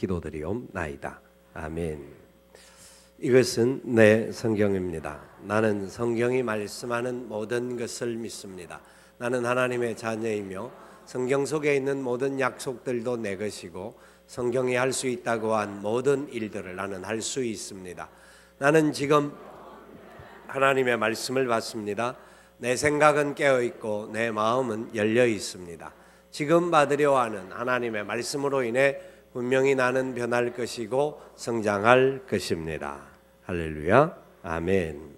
기도드리옵나이다. 아멘. 이것은 내 성경입니다. 나는 성경이 말씀하는 모든 것을 믿습니다. 나는 하나님의 자녀이며 성경 속에 있는 모든 약속들도 내 것이고 성경이 할 수 있다고 한 모든 일들을 나는 할 수 있습니다. 나는 지금 하나님의 말씀을 받습니다. 내 생각은 깨어 있고 내 마음은 열려 있습니다. 지금 받으려 하는 하나님의 말씀으로 인해 분명히 나는 변할 것이고 성장할 것입니다. 할렐루야. 아멘.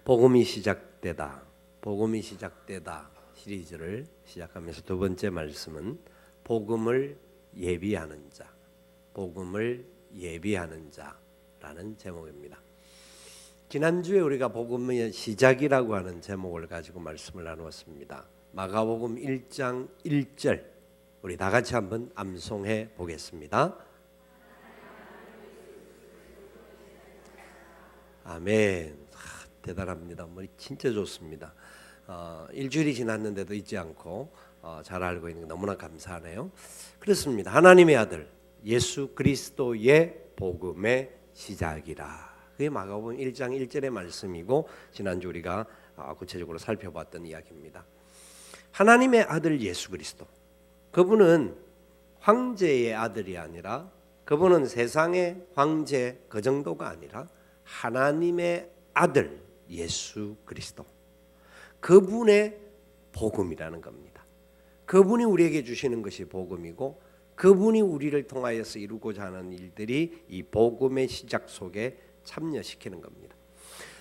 복음이 시작되다 시리즈를 시작하면서 두 번째 말씀은 복음을 예비하는 자라는 제목입니다. 지난주에 우리가 복음의 시작이라고 하는 제목을 가지고 말씀을 나누었습니다. 마가복음 1장 1절 우리 다 같이 한번 암송해 보겠습니다. 아멘. 대단합니다. 머리 진짜 좋습니다. 일주일이 지났는데도 잊지 않고 잘 알고 있는 게 너무나 감사하네요. 그렇습니다. 하나님의 아들 예수 그리스도의 복음의 시작이라. 그게 마가복음 1장 1절의 말씀이고 지난주 우리가 구체적으로 살펴봤던 이야기입니다. 하나님의 아들 예수 그리스도, 그분은 황제의 아들이 아니라, 그분은 세상의 황제 그 정도가 아니라 하나님의 아들 예수 그리스도, 그분의 복음이라는 겁니다. 그분이 우리에게 주시는 것이 복음이고 그분이 우리를 통하여서 이루고자 하는 일들이 이 복음의 시작 속에 참여시키는 겁니다.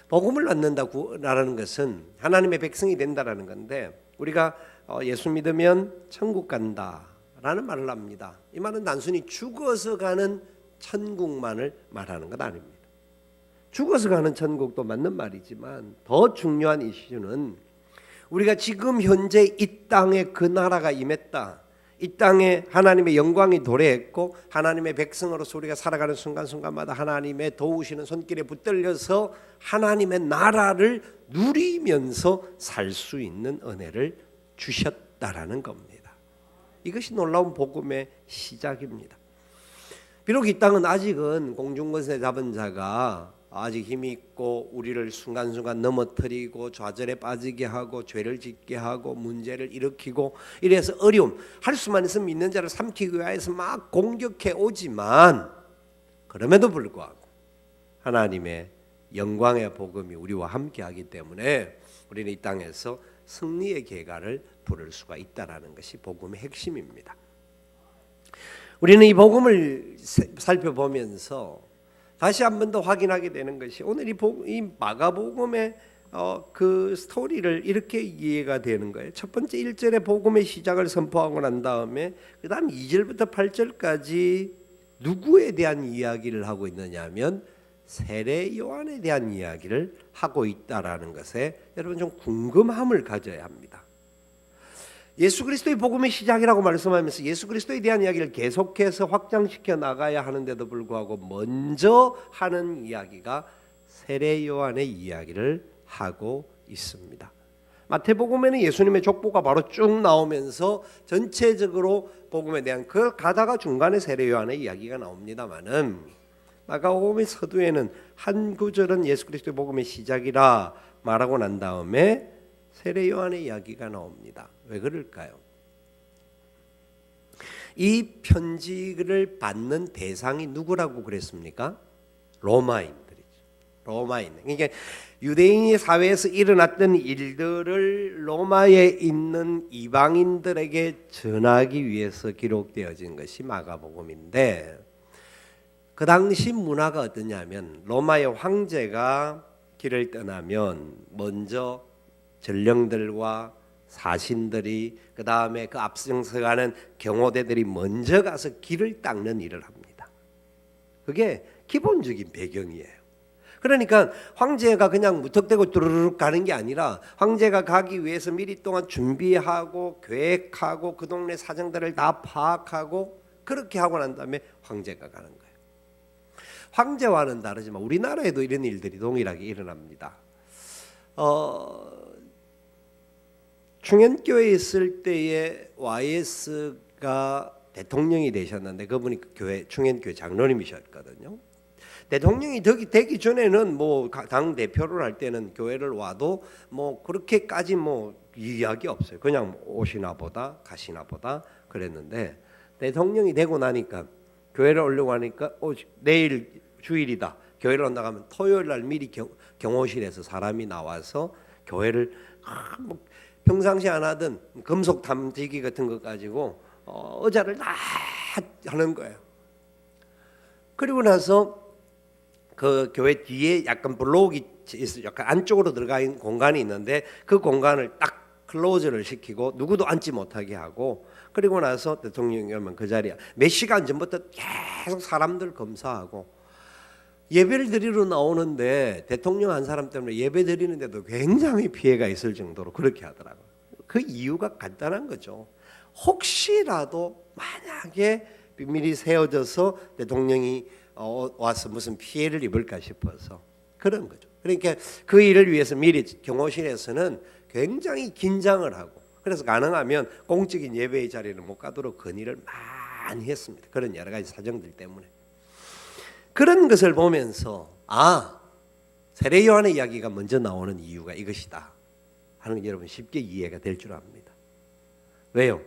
복음을 낳는다라는 것은 하나님의 백성이 된다라는 건데, 우리가 예수 믿으면 천국 간다라는 말을 합니다. 이 말은 단순히 죽어서 가는 천국만을 말하는 것 아닙니다. 죽어서 가는 천국도 맞는 말이지만 더 중요한 이슈는 우리가 지금 현재 이 땅에 그 나라가 임했다, 이 땅에 하나님의 영광이 도래했고 하나님의 백성으로서 우리가 살아가는 순간순간마다 하나님의 도우시는 손길에 붙들려서 하나님의 나라를 누리면서 살 수 있는 은혜를 주셨다라는 겁니다. 이것이 놀라운 복음의 시작입니다. 비록 이 땅은 아직은 공중권세 잡은 자가 아직 힘이 있고 우리를 순간순간 넘어뜨리고 좌절에 빠지게 하고 죄를 짓게 하고 문제를 일으키고 이래서 어려움, 할 수만 있으면 믿는 자를 삼키기 위해서 막 공격해 오지만, 그럼에도 불구하고 하나님의 영광의 복음이 우리와 함께하기 때문에 우리는 이 땅에서 승리의 계가를 부를 수가 있다는 것이 복음의 핵심입니다. 우리는 이 복음을 살펴보면서 다시 한 번 더 확인하게 되는 것이, 오늘 이 마가복음의 그 스토리를 이렇게 이해가 되는 거예요. 첫 번째 1절에 복음의 시작을 선포하고 난 다음에 그 다음 2절부터 8절까지 누구에 대한 이야기를 하고 있느냐 하면 세례 요한에 대한 이야기를 하고 있다라는 것에 여러분 좀 궁금함을 가져야 합니다. 예수 그리스도의 복음의 시작이라고 말씀하면서 예수 그리스도에 대한 이야기를 계속해서 확장시켜 나가야 하는데도 불구하고 먼저 하는 이야기가 세례 요한의 이야기를 하고 있습니다. 마태복음에는 예수님의 족보가 바로 쭉 나오면서 전체적으로 복음에 대한 그 가다가 중간에 세례 요한의 이야기가 나옵니다만은, 마가복음의 서두에는 한 구절은 예수 그리스도의 복음의 시작이라 말하고 난 다음에 세례 요한의 이야기가 나옵니다. 왜 그럴까요? 이 편지를 받는 대상이 누구라고 그랬습니까? 로마인들이죠. 로마인. 그러니까 유대인의 사회에서 일어났던 일들을 로마에 있는 이방인들에게 전하기 위해서 기록되어진 것이 마가복음인데, 그 당시 문화가 어떠냐면 로마의 황제가 길을 떠나면 먼저 전령들과 사신들이, 그 다음에 그 앞서가는 경호대들이 먼저 가서 길을 닦는 일을 합니다. 그게 기본적인 배경이에요. 그러니까 황제가 그냥 무턱대고 뚜루룩 가는 게 아니라 황제가 가기 위해서 미리 동안 준비하고 계획하고 그 동네 사정들을 다 파악하고 그렇게 하고 난 다음에 황제가 가는 거예요. 황제와는 다르지만 우리나라에도 이런 일들이 동일하게 일어납니다. 충현교회에 있을 때에 YS가 대통령이 되셨는데 그분이 그 교회 충현교회 장로님이셨거든요. 대통령이 되기 전에는 뭐 당 대표를 할 때는 교회를 와도 뭐 그렇게까지 뭐 이야기 없어요. 그냥 오시나 보다 가시나 보다 그랬는데 대통령이 되고 나니까 교회를 오려고 하니까 내일 주일이다. 교회를 온다 하면 토요일 날 미리 경호실에서 사람이 나와서 교회를 뭐 평상시 안 하던 금속 탐지기 같은 것 가지고 의자를 다 하는 거예요. 그리고 나서 그 교회 뒤에 약간 블록이 약간 안쪽으로 들어가 있는 공간이 있는데 그 공간을 딱 클로즈를 시키고 누구도 앉지 못하게 하고 그리고 나서 대통령이 오면 그 자리에 몇 시간 전부터 계속 사람들 검사하고 예배를 드리러 나오는데 대통령 한 사람 때문에 예배 드리는데도 굉장히 피해가 있을 정도로 그렇게 하더라고요. 그 이유가 간단한 거죠. 혹시라도 만약에 비밀이 세워져서 대통령이 와서 무슨 피해를 입을까 싶어서 그런 거죠. 그러니까 그 일을 위해서 미리 경호실에서는 굉장히 긴장을 하고 그래서 가능하면 공적인 예배의 자리를 못 가도록 건의를 많이 했습니다. 그런 여러 가지 사정들 때문에. 그런 것을 보면서 세례 요한의 이야기가 먼저 나오는 이유가 이것이다 하는 게 여러분 쉽게 이해가 될 줄 압니다. 왜요?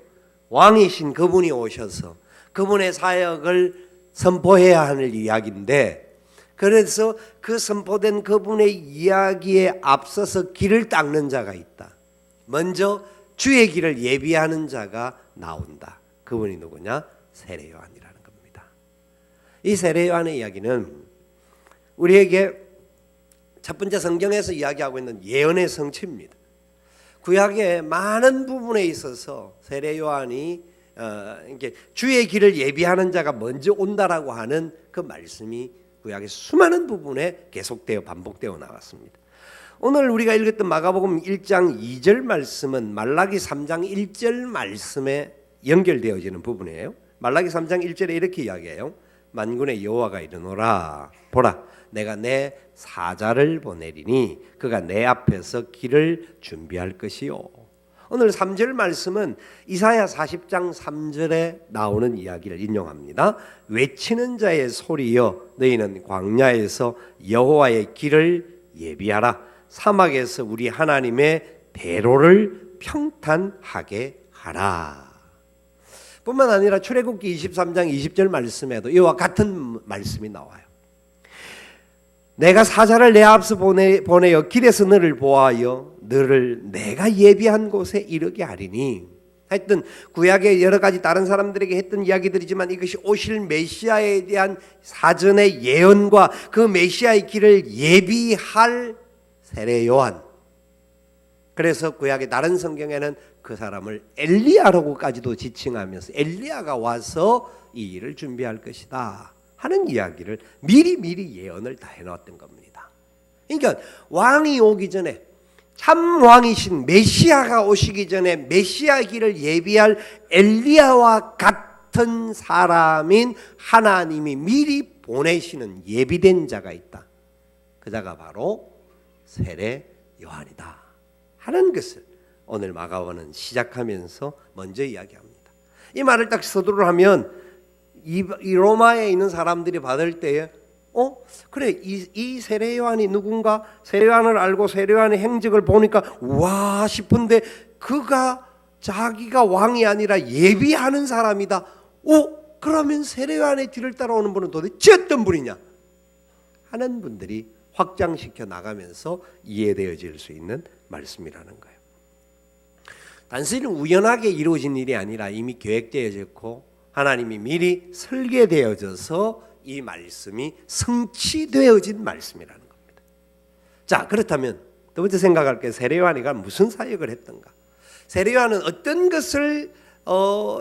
왕이신 그분이 오셔서 그분의 사역을 선포해야 하는 이야기인데 그래서 그 선포된 그분의 이야기에 앞서서 길을 닦는 자가 있다. 먼저 주의 길을 예비하는 자가 나온다. 그분이 누구냐? 세례 요한이라는 겁니다. 이 세례 요한의 이야기는 우리에게 첫 번째 성경에서 이야기하고 있는 예언의 성취입니다. 구약의 많은 부분에 있어서 세례 요한이 이게 주의 길을 예비하는 자가 먼저 온다라고 하는 그 말씀이 구약의 수많은 부분에 계속되어 반복되어 나왔습니다. 오늘 우리가 읽었던 마가복음 1장 2절 말씀은 말라기 3장 1절 말씀에 연결되어지는 부분이에요. 말라기 3장 1절에 이렇게 이야기해요. 만군의 여호와가 이르노라 보라 내가 내 사자를 보내리니 그가 내 앞에서 길을 준비할 것이요. 오늘 3절 말씀은 이사야 40장 3절에 나오는 이야기를 인용합니다. 외치는 자의 소리여 너희는 광야에서 여호와의 길을 예비하라. 사막에서 우리 하나님의 대로를 평탄하게 하라. 뿐만 아니라 출애굽기 23장 20절 말씀에도 이와 같은 말씀이 나와요. 내가 사자를 내 앞서 보내어 길에서 너를 보아하여 너를 내가 예비한 곳에 이르게 하리니. 하여튼 구약의 여러 가지 다른 사람들에게 했던 이야기들이지만 이것이 오실 메시아에 대한 사전의 예언과 그 메시아의 길을 예비할 세례 요한. 그래서 구약의 다른 성경에는 그 사람을 엘리야라고까지도 지칭하면서 엘리야가 와서 이 일을 준비할 것이다 하는 이야기를 미리 예언을 다 해놨던 겁니다. 그러니까 왕이 오기 전에 참 왕이신 메시아가 오시기 전에 메시아 길을 예비할 엘리야와 같은 사람인 하나님이 미리 보내시는 예비된 자가 있다. 그 자가 바로 세례 요한이다 하는 것을 오늘 마가복음은 시작하면서 먼저 이야기합니다. 이 말을 딱 서두를 하면 이 로마에 있는 사람들이 받을 때에 그래 이 세례 요한이 누군가 세례 요한을 알고 세례 요한의 행적을 보니까 와 싶은데 그가 자기가 왕이 아니라 예비하는 사람이다. 그러면 세례 요한의 뒤를 따라오는 분은 도대체 어떤 분이냐 하는 분들이 확장시켜 나가면서 이해되어질 수 있는 말씀이라는 거예요. 단순히 우연하게 이루어진 일이 아니라 이미 계획되어졌고 하나님이 미리 설계되어져서 이 말씀이 성취되어진 말씀이라는 겁니다. 자, 그렇다면 두 번째 생각할 게 세례 요한이가 무슨 사역을 했던가? 세례 요한은 어떤 것을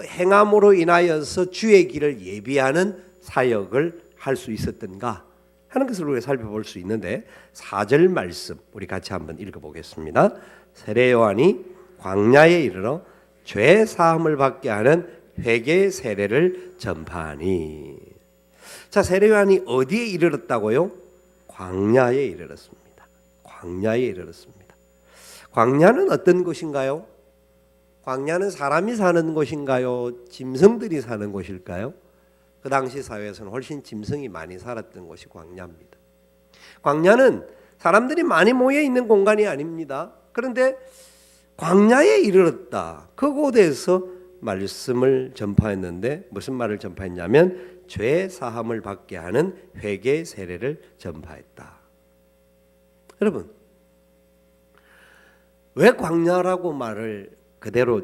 행함으로 인하여서 주의 길을 예비하는 사역을 할 수 있었던가 하는 것을 우리가 살펴볼 수 있는데 4절 말씀 우리 같이 한번 읽어보겠습니다. 세례 요한이 광야에 이르러 죄 사함을 받게 하는 회개 세례를 전파하니. 자, 세례 요한이 어디에 이르렀다고요? 광야에 이르렀습니다. 광야에 이르렀습니다. 광야는 어떤 곳인가요? 광야는 사람이 사는 곳인가요? 짐승들이 사는 곳일까요? 그 당시 사회에서는 훨씬 짐승이 많이 살았던 곳이 광야입니다. 광야는 사람들이 많이 모여 있는 공간이 아닙니다. 그런데 광야에 이르렀다. 그곳에서 말씀을 전파했는데 무슨 말을 전파했냐면 죄 사함을 받게 하는 회개 세례를 전파했다. 여러분, 왜 광야라고 말을 그대로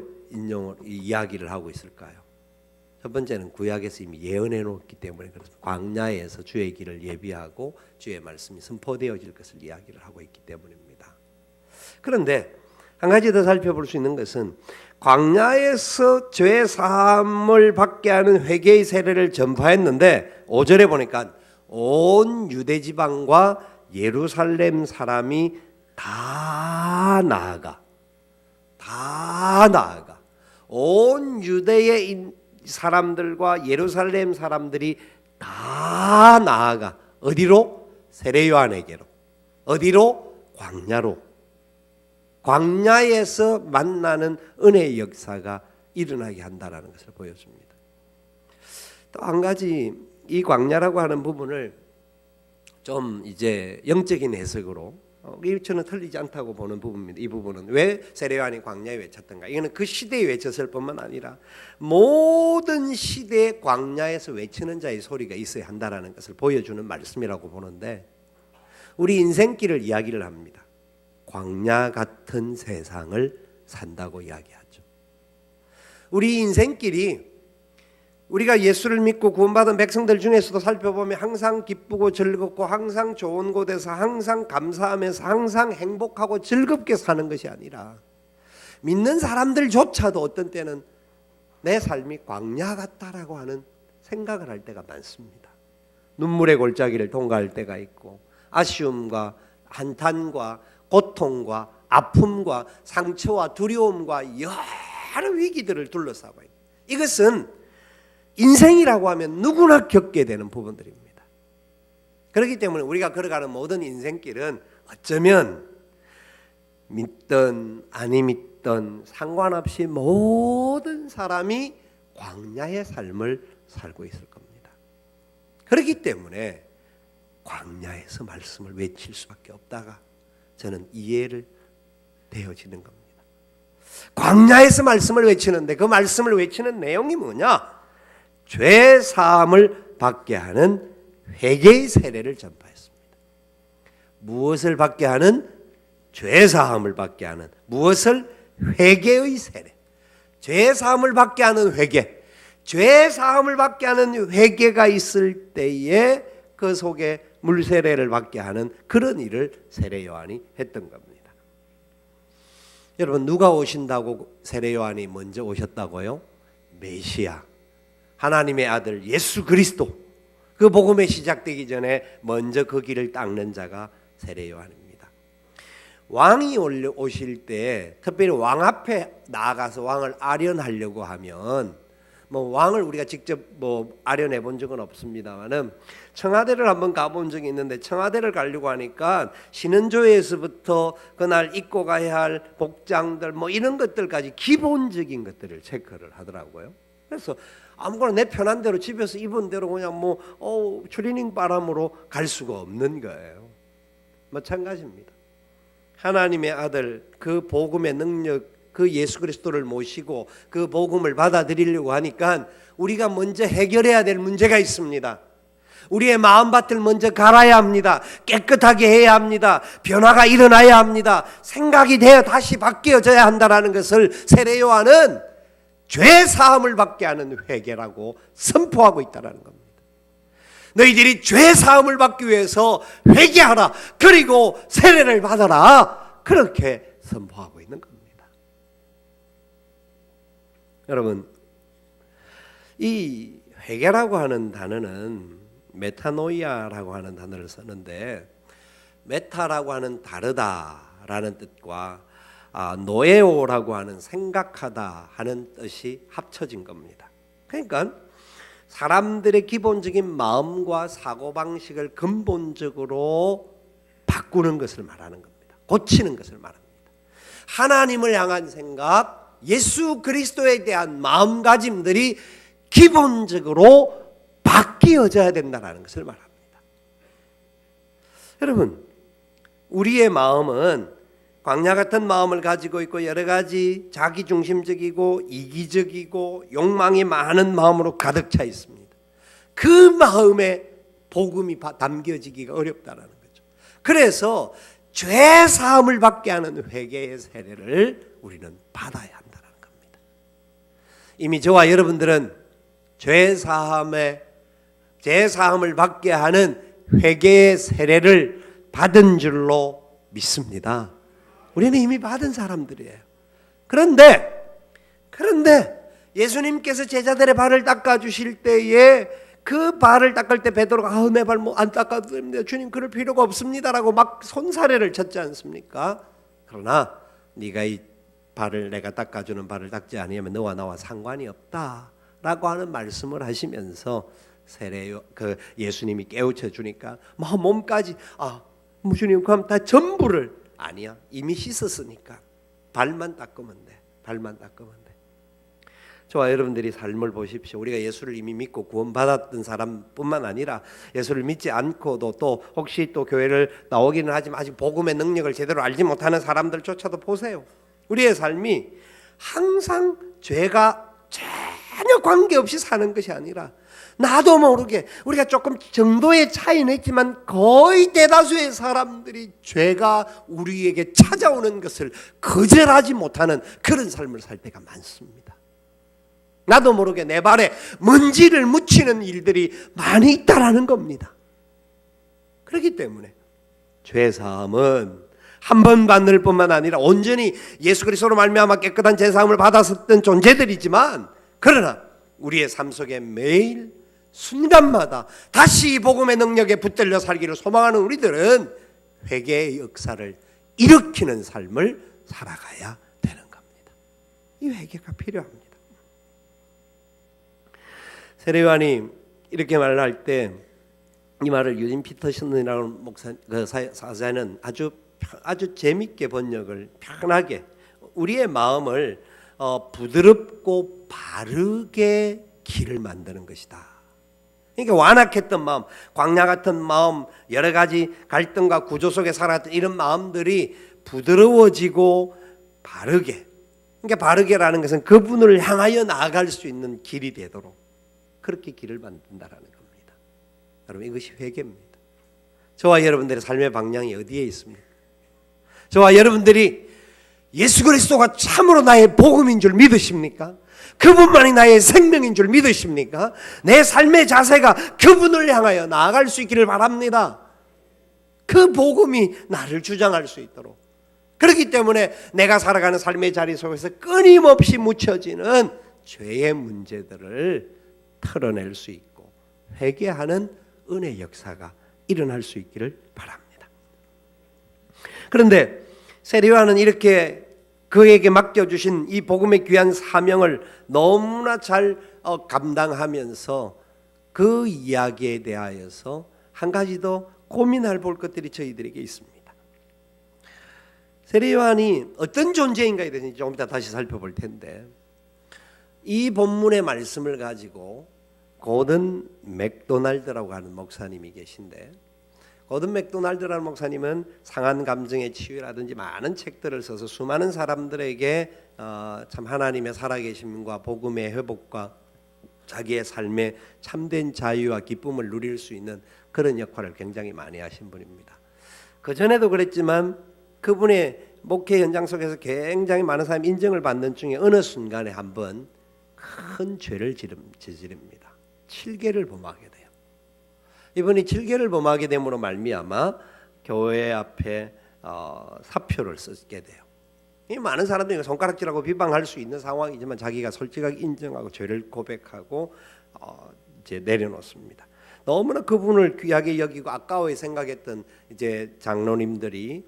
이야기를 하고 있을까요? 첫 번째는 구약에서 이미 예언해 놓았기 때문에 그렇습니다. 광야에서 주의 길을 예비하고 주의 말씀이 선포되어질 것을 이야기를 하고 있기 때문입니다. 그런데 한 가지 더 살펴볼 수 있는 것은 광야에서 죄 사함을 받게 하는 회개의 세례를 전파했는데 5절에 보니까 온 유대 지방과 예루살렘 사람이 다 나아가 온 유대의 사람들과 예루살렘 사람들이 다 나아가 어디로? 세례 요한에게로. 어디로? 광야로. 광야에서 만나는 은혜의 역사가 일어나게 한다라는 것을 보여줍니다. 또 한 가지 이 광야라고 하는 부분을 좀 이제 영적인 해석으로 저는 틀리지 않다고 보는 부분입니다. 이 부분은 왜 세례 요한이 광야에 외쳤던가? 이거는 그 시대에 외쳤을 뿐만 아니라 모든 시대에 광야에서 외치는 자의 소리가 있어야 한다라는 것을 보여주는 말씀이라고 보는데 우리 인생길을 이야기를 합니다. 광야 같은 세상을 산다고 이야기하죠. 우리 인생길이 우리가 예수를 믿고 구원받은 백성들 중에서도 살펴보면 항상 기쁘고 즐겁고 항상 좋은 곳에서 항상 감사하면서 항상 행복하고 즐겁게 사는 것이 아니라 믿는 사람들조차도 어떤 때는 내 삶이 광야 같다라고 하는 생각을 할 때가 많습니다. 눈물의 골짜기를 통과할 때가 있고 아쉬움과 한탄과 고통과 아픔과 상처와 두려움과 여러 위기들을 둘러싸고 있는 이것은 인생이라고 하면 누구나 겪게 되는 부분들입니다. 그렇기 때문에 우리가 걸어가는 모든 인생길은 어쩌면 믿든 아니 믿든 상관없이 모든 사람이 광야의 삶을 살고 있을 겁니다. 그렇기 때문에 광야에서 말씀을 외칠 수밖에 없다가 저는 이해를 되어지는 겁니다. 광야에서 말씀을 외치는데 그 말씀을 외치는 내용이 뭐냐? 죄 사함을 받게 하는 회개의 세례를 전파했습니다. 무엇을 받게 하는? 죄 사함을 받게 하는. 무엇을? 회개의 세례. 죄 사함을 받게 하는 회개. 죄 사함을 받게 하는 회개가 있을 때에 그 속에 물 세례를 받게 하는 그런 일을 세례 요한이 했던 겁니다. 여러분, 누가 오신다고 세례 요한이 먼저 오셨다고요? 메시아, 하나님의 아들 예수 그리스도, 그 복음이 시작되기 전에 먼저 그 길을 닦는 자가 세례 요한입니다. 왕이 오실 때 특별히 왕 앞에 나아가서 왕을 아련하려고 하면 왕을 우리가 직접 아련해 본 적은 없습니다만은 청와대를 한번 가본 적이 있는데 청와대를 가려고 하니까 신은조에서부터 그날 입고 가야 할 복장들 이런 것들까지 기본적인 것들을 체크를 하더라고요. 그래서 아무거나 내 편한 대로 집에서 입은 대로 그냥 추리닝 바람으로 갈 수가 없는 거예요. 마찬가지입니다. 하나님의 아들 그 복음의 능력 그 예수 그리스도를 모시고 그 복음을 받아들이려고 하니까 우리가 먼저 해결해야 될 문제가 있습니다. 우리의 마음밭을 먼저 갈아야 합니다. 깨끗하게 해야 합니다. 변화가 일어나야 합니다. 생각이 되어 다시 바뀌어져야 한다는 것을 세례 요한은 죄 사함을 받게 하는 회개라고 선포하고 있다는 겁니다. 너희들이 죄 사함을 받기 위해서 회개하라. 그리고 세례를 받아라. 그렇게 선포하고 있는 겁니다. 여러분, 이 회개라고 하는 단어는 메타노이아라고 하는 단어를 쓰는데 메타라고 하는 다르다라는 뜻과 노에오라고 하는 생각하다 하는 뜻이 합쳐진 겁니다. 그러니까 사람들의 기본적인 마음과 사고방식을 근본적으로 바꾸는 것을 말하는 겁니다. 고치는 것을 말합니다. 하나님을 향한 생각, 예수 그리스도에 대한 마음가짐들이 기본적으로 바뀌어져야 된다는 것을 말합니다. 여러분, 우리의 마음은 광야 같은 마음을 가지고 있고 여러 가지 자기중심적이고 이기적이고 욕망이 많은 마음으로 가득 차 있습니다. 그 마음에 복음이 담겨지기가 어렵다는 거죠. 그래서 죄 사함을 받게 하는 회개의 세례를 우리는 받아야 한다는 겁니다. 이미 저와 여러분들은 죄 사함을 받게 하는 회개의 세례를 받은 줄로 믿습니다. 우리는 이미 받은 사람들이에요. 그런데 예수님께서 제자들의 발을 닦아주실 때에 그 발을 닦을 때 베드로가 내 발 안 닦아도 됩니다. 주님 그럴 필요가 없습니다라고 막 손사래를 쳤지 않습니까? 그러나 네가 이 발을 내가 닦아주는 발을 닦지 아니하면 너와 나와 상관이 없다라고 하는 말씀을 하시면서 예수님이 깨우쳐 주니까 몸까지 주님 그럼 다 전부를 아니야 이미 씻었으니까 발만 닦으면 돼. 저와 여러분들이 삶을 보십시오. 우리가 예수를 이미 믿고 구원받았던 사람뿐만 아니라 예수를 믿지 않고도 또 혹시 또 교회를 나오기는 하지만 아직 복음의 능력을 제대로 알지 못하는 사람들조차도 보세요. 우리의 삶이 항상 죄가 전혀 관계없이 사는 것이 아니라 나도 모르게 우리가 조금 정도의 차이는 있지만 거의 대다수의 사람들이 죄가 우리에게 찾아오는 것을 거절하지 못하는 그런 삶을 살 때가 많습니다. 나도 모르게 내 발에 먼지를 묻히는 일들이 많이 있다라는 겁니다. 그렇기 때문에 죄사함은 한 번 받을 뿐만 아니라 온전히 예수 그리스도로 말미암아 깨끗한 죄사함을 받았었던 존재들이지만 그러나 우리의 삶 속에 매일 순간마다 다시 이 복음의 능력에 붙들려 살기를 소망하는 우리들은 회개의 역사를 일으키는 삶을 살아가야 되는 겁니다. 이 회개가 필요합니다. 세례요한이 이렇게 말을 할 때 이 말을 유진 피터슨이라는 사자는 아주 재밌게 번역을 편하게 우리의 마음을 부드럽고 바르게 길을 만드는 것이다. 그러니까 완악했던 마음, 광야 같은 마음, 여러 가지 갈등과 구조 속에 살았던 이런 마음들이 부드러워지고 바르게, 그러니까 바르게라는 것은 그분을 향하여 나아갈 수 있는 길이 되도록 그렇게 길을 만든다라는 겁니다. 여러분 이것이 회개입니다. 저와 여러분들의 삶의 방향이 어디에 있습니까? 저와 여러분들이 예수 그리스도가 참으로 나의 복음인 줄 믿으십니까? 그분만이 나의 생명인 줄 믿으십니까? 내 삶의 자세가 그분을 향하여 나아갈 수 있기를 바랍니다. 그 복음이 나를 주장할 수 있도록. 그렇기 때문에 내가 살아가는 삶의 자리 속에서 끊임없이 묻혀지는 죄의 문제들을 털어낼 수 있고 회개하는 은혜 역사가 일어날 수 있기를 바랍니다. 그런데 세례요한은 이렇게 그에게 맡겨주신 이 복음의 귀한 사명을 너무나 잘 감당하면서 그 이야기에 대하여서 한 가지 더 고민할 볼 것들이 저희들에게 있습니다. 세례요한이 어떤 존재인가에 대해서 조금 이따 다시 살펴볼 텐데 이 본문의 말씀을 가지고 고든 맥도날드라고 하는 목사님이 계신데 고든 맥도날드라는 목사님은 상한 감정의 치유라든지 많은 책들을 써서 수많은 사람들에게 참 하나님의 살아계심과 복음의 회복과 자기의 삶의 참된 자유와 기쁨을 누릴 수 있는 그런 역할을 굉장히 많이 하신 분입니다. 그전에도 그랬지만 그분의 목회 현장 속에서 굉장히 많은 사람이 인정을 받는 중에 어느 순간에 한번 큰 죄를 저지릅니다. 7계를 범하게 돼요. 이분이 7계를 범하게 됨으로 말미암아 교회 앞에 사표를 쓰게 돼요. 이 많은 사람들이 손가락질하고 비방할 수 있는 상황이지만 자기가 솔직하게 인정하고 죄를 고백하고 이제 내려놓습니다. 너무나 그분을 귀하게 여기고 아까워 생각했던 이제 장로님들이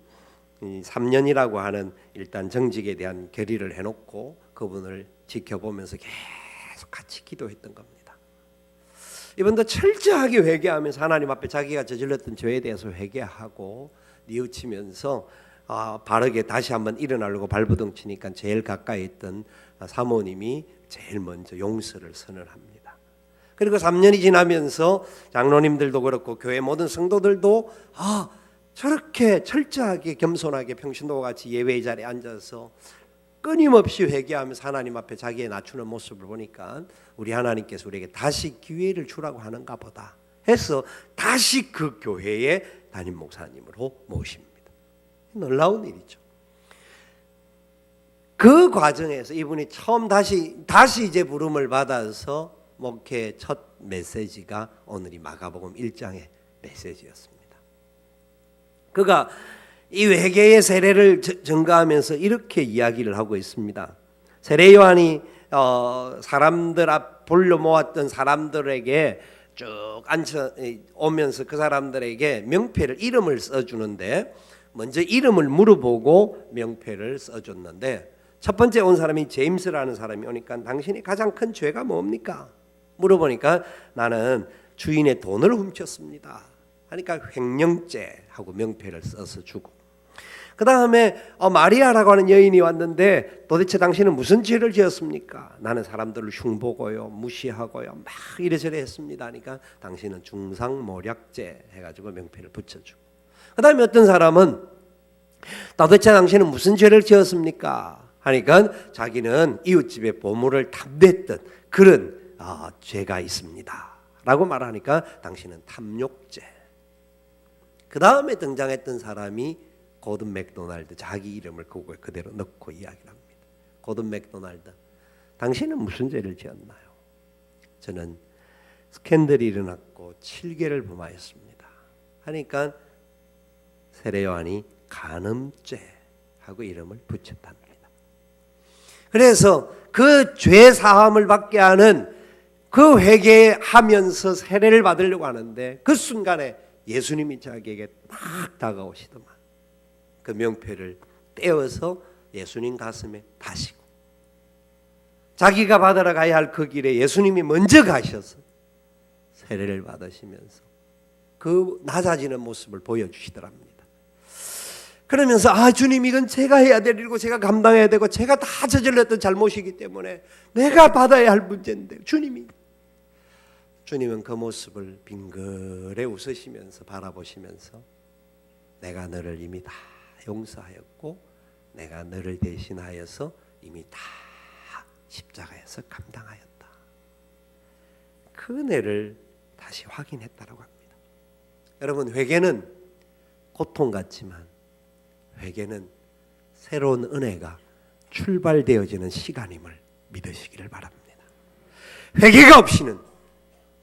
3년이라고 하는 일단 정직에 대한 결의를 해놓고 그분을 지켜보면서 계속 같이 기도했던 겁니다. 이분도 철저하게 회개하면서 하나님 앞에 자기가 저질렀던 죄에 대해서 회개하고 뉘우치면서 바르게 다시 한번 일어나려고 발버둥 치니까 제일 가까이 있던 사모님이 제일 먼저 용서를 선언합니다. 그리고 3년이 지나면서 장로님들도 그렇고 교회 모든 성도들도 저렇게 철저하게 겸손하게 평신도와 같이 예배의 자리에 앉아서 끊임없이 회개하면서 하나님 앞에 자기의 낮추는 모습을 보니까 우리 하나님께서 우리에게 다시 기회를 주라고 하는가 보다 해서 다시 그 교회의 담임 목사님으로 모십니다. 놀라운 일이죠. 그 과정에서 이분이 처음 다시 이제 부름을 받아서 목회 첫 메시지가 오늘 이 마가복음 1장의 메시지였습니다. 그가 이 회개의 세례를 전가하면서 이렇게 이야기를 하고 있습니다. 세례 요한이 사람들 앞 불러 모았던 사람들에게 쭉 앉아 오면서 그 사람들에게 명패를 이름을 써주는데 먼저 이름을 물어보고 명패를 써줬는데 첫 번째 온 사람이 제임스라는 사람이 오니까 당신이 가장 큰 죄가 뭡니까? 물어보니까 나는 주인의 돈을 훔쳤습니다. 하니까 횡령죄하고 명패를 써서 주고 그 다음에 마리아라고 하는 여인이 왔는데 도대체 당신은 무슨 죄를 지었습니까? 나는 사람들을 흉보고요 무시하고요 막 이래저래 했습니다 하니까 당신은 중상모략죄 해가지고 명패를 붙여주고 그 다음에 어떤 사람은 도대체 당신은 무슨 죄를 지었습니까? 하니까 자기는 이웃집에 보물을 탐냈던 그런 죄가 있습니다 라고 말하니까 당신은 탐욕죄. 그 다음에 등장했던 사람이 고든 맥도날드, 자기 이름을 그거에 그대로 넣고 이야기를 합니다. 고든 맥도날드, 당신은 무슨 죄를 지었나요? 저는 스캔들이 일어났고 7개를 범하였습니다 하니까 세례 요한이 간음죄 하고 이름을 붙였답니다. 그래서 그 죄 사함을 받게 하는 그 회개하면서 세례를 받으려고 하는데 그 순간에 예수님이 자기에게 딱 다가오시더만 그 명패를 떼어서 예수님 가슴에 다시고 자기가 받으러 가야 할 그 길에 예수님이 먼저 가셔서 세례를 받으시면서 그 낮아지는 모습을 보여주시더랍니다. 그러면서 주님 이건 제가 해야 될 일이고 제가 감당해야 되고 제가 다 저질렀던 잘못이기 때문에 내가 받아야 할 문제인데 주님은 그 모습을 빙그레 웃으시면서 바라보시면서 내가 너를 이미 다 용서하였고 내가 너를 대신하여서 이미 다 십자가에서 감당하였다. 그 은혜를 다시 확인했다라고 합니다. 여러분 회개는 고통 같지만 회개는 새로운 은혜가 출발되어지는 시간임을 믿으시기를 바랍니다. 회개가 없이는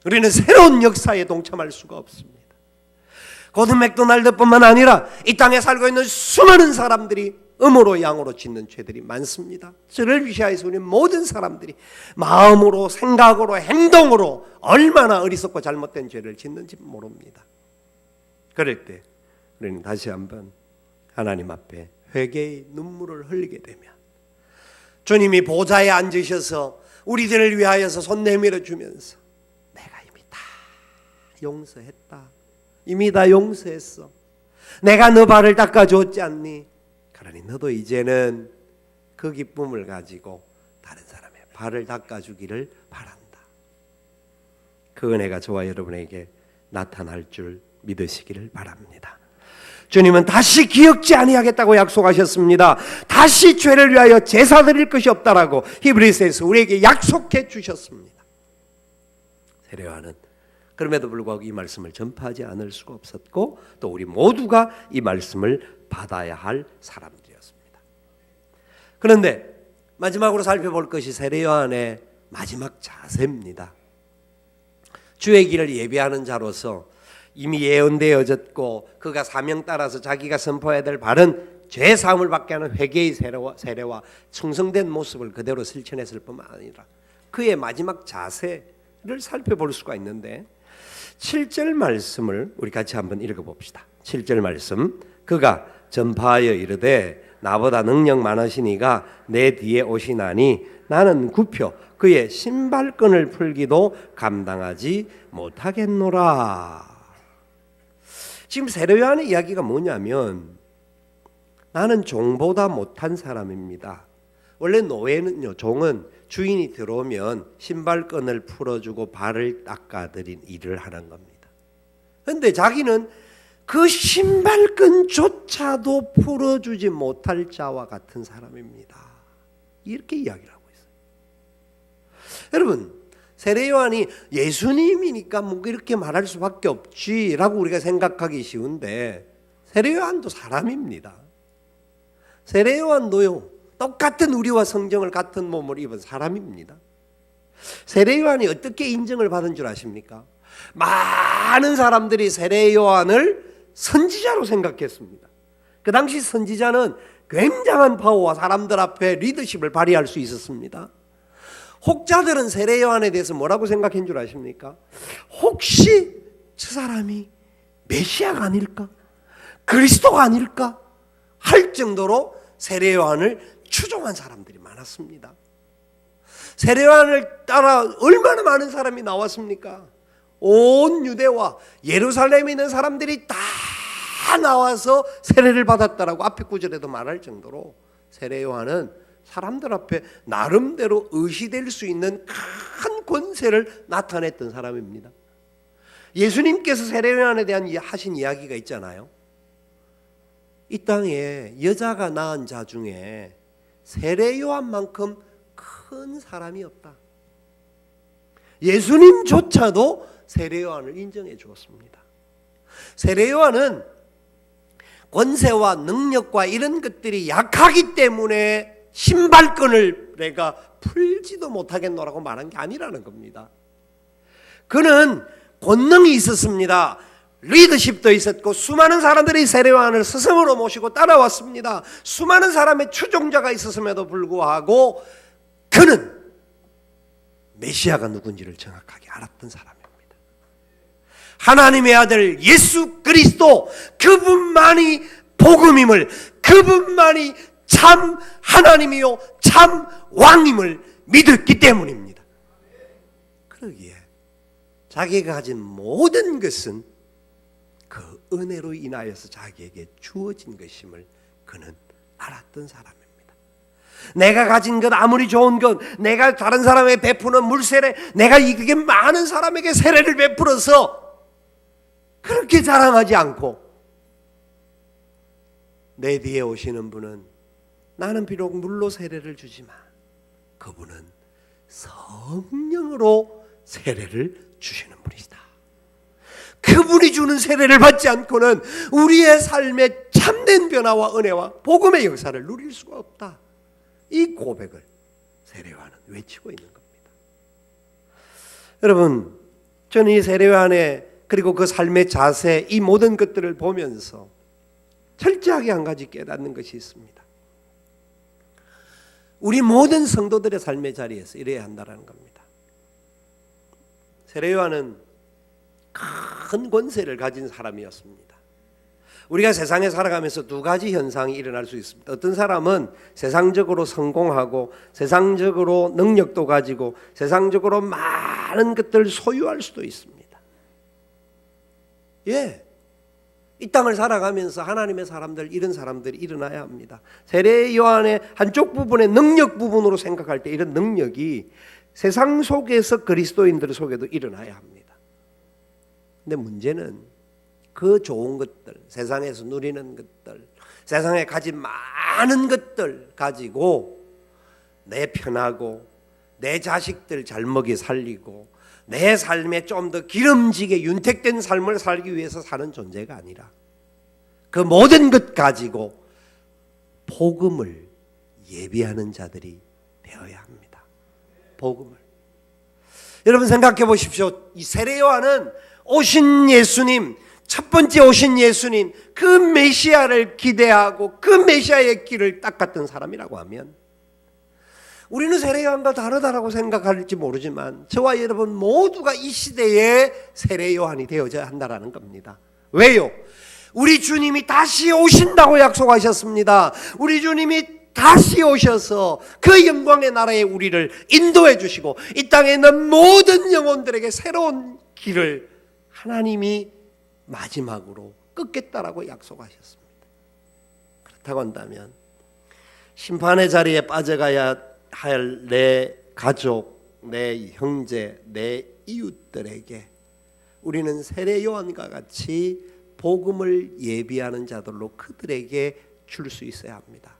우리는 새로운 역사에 동참할 수가 없습니다. 고든 맥도날드뿐만 아니라 이 땅에 살고 있는 수많은 사람들이 음으로 양으로 짓는 죄들이 많습니다. 저를 위하여서 우리 모든 사람들이 마음으로 생각으로 행동으로 얼마나 어리석고 잘못된 죄를 짓는지 모릅니다. 그럴 때 우리는 다시 한번 하나님 앞에 회개의 눈물을 흘리게 되면 주님이 보좌에 앉으셔서 우리들을 위하여서 손 내밀어 주면서 내가 이미 다 용서했다. 이미 다 용서했어. 내가 너 발을 닦아줬지 않니? 그러니 너도 이제는 그 기쁨을 가지고 다른 사람의 발을 닦아주기를 바란다. 그 은혜가 저와 여러분에게 나타날 줄 믿으시기를 바랍니다. 주님은 다시 기억지 아니하겠다고 약속하셨습니다. 다시 죄를 위하여 제사 드릴 것이 없다라고 히브리서에서 우리에게 약속해 주셨습니다. 세례 요한은 그럼에도 불구하고 이 말씀을 전파하지 않을 수가 없었고 또 우리 모두가 이 말씀을 받아야 할 사람들이었습니다. 그런데 마지막으로 살펴볼 것이 세례 요한의 마지막 자세입니다. 주의 길을 예비하는 자로서 이미 예언되어졌고 그가 사명 따라서 자기가 선포해야 될 바른 죄 사함을 받게 하는 회개의 세례와 충성된 모습을 그대로 실천했을 뿐만 아니라 그의 마지막 자세를 살펴볼 수가 있는데 7절 말씀을 우리 같이 한번 읽어봅시다. 7절 말씀, 그가 전파하여 이르되 나보다 능력 많으시니가 내 뒤에 오시나니 나는 굽혀 그의 신발끈을 풀기도 감당하지 못하겠노라. 지금 세례 요한의 이야기가 뭐냐면 나는 종보다 못한 사람입니다. 원래 노예는요, 종은 주인이 들어오면 신발끈을 풀어주고 발을 닦아드린 일을 하는 겁니다. 그런데 자기는 그 신발끈조차도 풀어주지 못할 자와 같은 사람입니다. 이렇게 이야기를 하고 있어요. 여러분, 세례 요한이 예수님이니까 뭐 이렇게 말할 수밖에 없지라고 우리가 생각하기 쉬운데, 세례 요한도 사람입니다. 세례 요한도요, 똑같은 우리와 성경을 같은 몸을 입은 사람입니다. 세례 요한이 어떻게 인정을 받은 줄 아십니까? 많은 사람들이 세례 요한을 선지자로 생각했습니다. 그 당시 선지자는 굉장한 파워와 사람들 앞에 리더십을 발휘할 수 있었습니다. 혹자들은 세례 요한에 대해서 뭐라고 생각한 줄 아십니까? 혹시 저 사람이 메시아가 아닐까? 그리스도가 아닐까? 할 정도로 세례 요한을 추종한 사람들이 많았습니다. 세례 요한을 따라 얼마나 많은 사람이 나왔습니까? 온 유대와 예루살렘에 있는 사람들이 다 나와서 세례를 받았다라고 앞에 구절에도 말할 정도로 세례 요한은 사람들 앞에 나름대로 의시될 수 있는 큰 권세를 나타냈던 사람입니다. 예수님께서 세례 요한에 대한 하신 이야기가 있잖아요. 이 땅에 여자가 낳은 자 중에 세례 요한만큼 큰 사람이 없다. 예수님조차도 세례 요한을 인정해 주었습니다. 세례 요한은 권세와 능력과 이런 것들이 약하기 때문에 신발끈을 내가 풀지도 못하겠노라고 말한 게 아니라는 겁니다. 그는 권능이 있었습니다. 리더십도 있었고 수많은 사람들이 세례 요한을 스승으로 모시고 따라왔습니다. 수많은 사람의 추종자가 있었음에도 불구하고 그는 메시아가 누군지를 정확하게 알았던 사람입니다. 하나님의 아들 예수 그리스도, 그분만이 복음임을, 그분만이 참 하나님이요 참 왕임을 믿었기 때문입니다. 그러기에 자기가 가진 모든 것은 그 은혜로 인하여서 자기에게 주어진 것임을 그는 알았던 사람입니다. 내가 가진 것, 아무리 좋은 것, 내가 다른 사람에게 베푸는 물세례, 내가 이게 많은 사람에게 세례를 베풀어서 그렇게 자랑하지 않고 내 뒤에 오시는 분은 나는 비록 물로 세례를 주지만 그분은 성령으로 세례를 주시는 분이시다. 그분이 주는 세례를 받지 않고는 우리의 삶의 참된 변화와 은혜와 복음의 역사를 누릴 수가 없다. 이 고백을 세례 요한은 외치고 있는 겁니다. 여러분, 저는 이 세례 요한의 그리고 그 삶의 자세, 이 모든 것들을 보면서 철저하게 한 가지 깨닫는 것이 있습니다. 우리 모든 성도들의 삶의 자리에서 이래야 한다는 겁니다. 세례 요한은 큰 권세를 가진 사람이었습니다. 우리가 세상에 살아가면서 두 가지 현상이 일어날 수 있습니다. 어떤 사람은 세상적으로 성공하고 세상적으로 능력도 가지고 세상적으로 많은 것들을 소유할 수도 있습니다. 이 땅을 살아가면서 하나님의 사람들, 이런 사람들이 일어나야 합니다. 세례 요한의 한쪽 부분의 능력 부분으로 생각할 때 이런 능력이 세상 속에서 그리스도인들 속에도 일어나야 합니다. 근데 문제는 그 좋은 것들, 세상에서 누리는 것들, 세상에 가진 많은 것들 가지고 내 편하고 내 자식들 잘 먹이 살리고 내 삶에 좀 더 기름지게 윤택된 삶을 살기 위해서 사는 존재가 아니라 그 모든 것 가지고 복음을 예비하는 자들이 되어야 합니다. 복음을. 여러분 생각해 보십시오. 이 세례 요한은 오신 예수님, 첫 번째 오신 예수님, 그 메시아를 기대하고 그 메시아의 길을 닦았던 사람이라고 하면 우리는 세례 요한과 다르다라고 생각할지 모르지만 저와 여러분 모두가 이 시대에 세례 요한이 되어져야 한다라는 겁니다. 왜요? 우리 주님이 다시 오신다고 약속하셨습니다. 우리 주님이 다시 오셔서 그 영광의 나라에 우리를 인도해 주시고 이 땅에 있는 모든 영혼들에게 새로운 길을 하나님이 마지막으로 끊겠다라고 약속하셨습니다. 그렇다고 한다면 심판의 자리에 빠져가야 할 내 가족, 내 형제, 내 이웃들에게 우리는 세례 요한과 같이 복음을 예비하는 자들로 그들에게 줄 수 있어야 합니다.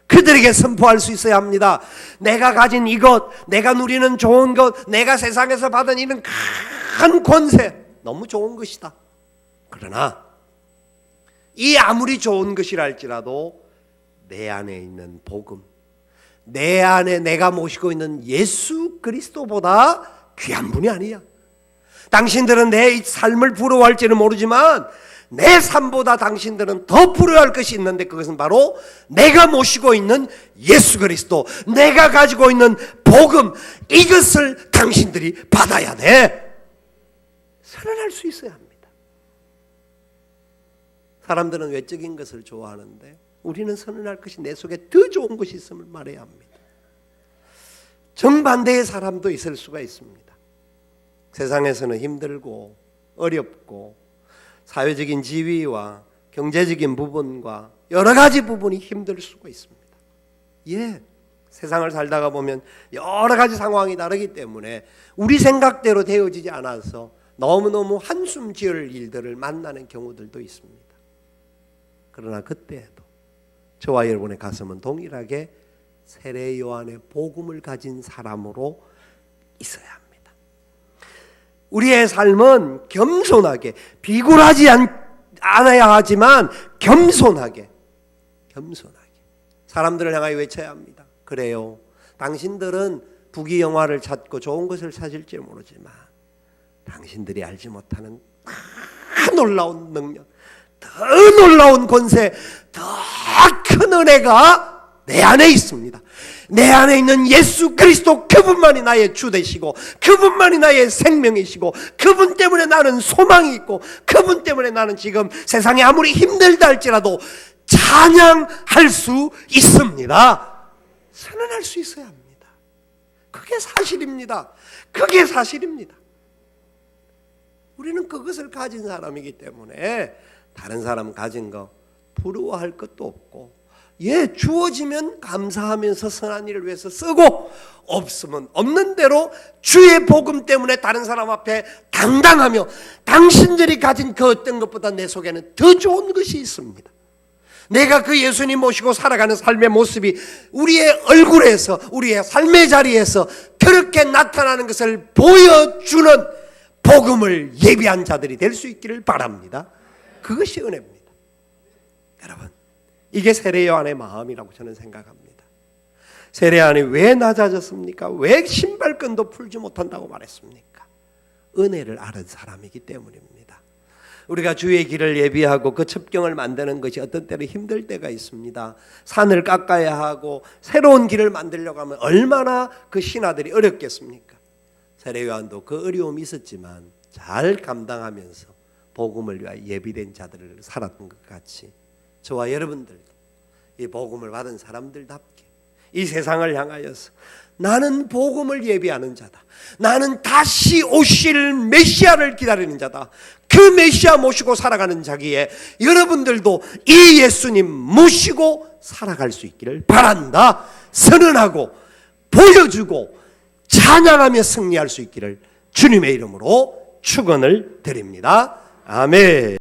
그들에게 선포할 수 있어야 합니다. 내가 가진 이것, 내가 누리는 좋은 것, 내가 세상에서 받은 이런 큰 권세 너무 좋은 것이다. 그러나 이 아무리 좋은 것이라 할지라도 내 안에 있는 복음, 내 안에 내가 모시고 있는 예수 그리스도보다 귀한 분이 아니야. 당신들은 내 삶을 부러워할지는 모르지만 내 삶보다 당신들은 더 부러워할 것이 있는데 그것은 바로 내가 모시고 있는 예수 그리스도, 내가 가지고 있는 복음, 이것을 당신들이 받아야 돼. 선언할 수 있어야 합니다. 사람들은 외적인 것을 좋아하는데 우리는 선언할 것이 내 속에 더 좋은 것이 있음을 말해야 합니다. 정반대의 사람도 있을 수가 있습니다. 세상에서는 힘들고 어렵고 사회적인 지위와 경제적인 부분과 여러 가지 부분이 힘들 수가 있습니다. 예, 세상을 살다가 보면 여러 가지 상황이 다르기 때문에 우리 생각대로 되어지지 않아서 너무너무 한숨 지을 일들을 만나는 경우들도 있습니다. 그러나 그때에도 저와 여러분의 가슴은 동일하게 세례 요한의 복음을 가진 사람으로 있어야 합니다. 우리의 삶은 겸손하게, 비굴하지 않아야 하지만 겸손하게 사람들을 향하여 외쳐야 합니다. 그래요, 당신들은 부귀영화를 찾고 좋은 것을 찾을지 모르지만 당신들이 알지 못하는 더 놀라운 능력, 더 놀라운 권세, 더 큰 은혜가 내 안에 있습니다. 내 안에 있는 예수 그리스도, 그분만이 나의 주 되시고 그분만이 나의 생명이시고 그분 때문에 나는 소망이 있고 그분 때문에 나는 지금 세상이 아무리 힘들다 할지라도 찬양할 수 있습니다. 선언할 수 있어야 합니다. 그게 사실입니다. 그게 사실입니다. 우리는 그것을 가진 사람이기 때문에 다른 사람 가진 거 부러워할 것도 없고, 예, 주어지면 감사하면서 선한 일을 위해서 쓰고 없으면 없는 대로 주의 복음 때문에 다른 사람 앞에 당당하며 당신들이 가진 그 어떤 것보다 내 속에는 더 좋은 것이 있습니다. 내가 그 예수님 모시고 살아가는 삶의 모습이 우리의 얼굴에서, 우리의 삶의 자리에서 그렇게 나타나는 것을 보여주는 복음을 예비한 자들이 될 수 있기를 바랍니다. 그것이 은혜입니다. 여러분, 이게 세례 요한의 마음이라고 저는 생각합니다. 세례 요한이 왜 낮아졌습니까? 왜 신발끈도 풀지 못한다고 말했습니까? 은혜를 아는 사람이기 때문입니다. 우리가 주의 길을 예비하고 그 첩경을 만드는 것이 어떤 때는 힘들 때가 있습니다. 산을 깎아야 하고 새로운 길을 만들려고 하면 얼마나 그 신하들이 어렵겠습니까? 세례 요한도 그 어려움이 있었지만 잘 감당하면서 복음을 위하여 예비된 자들을 살았던 것 같이 저와 여러분들도 이 복음을 받은 사람들답게 이 세상을 향하여서 나는 복음을 예비하는 자다, 나는 다시 오실 메시아를 기다리는 자다, 그 메시아 모시고 살아가는 자기에 여러분들도 이 예수님 모시고 살아갈 수 있기를 바란다. 선언하고 보여주고 찬양하며 승리할 수 있기를 주님의 이름으로 축원을 드립니다. 아멘.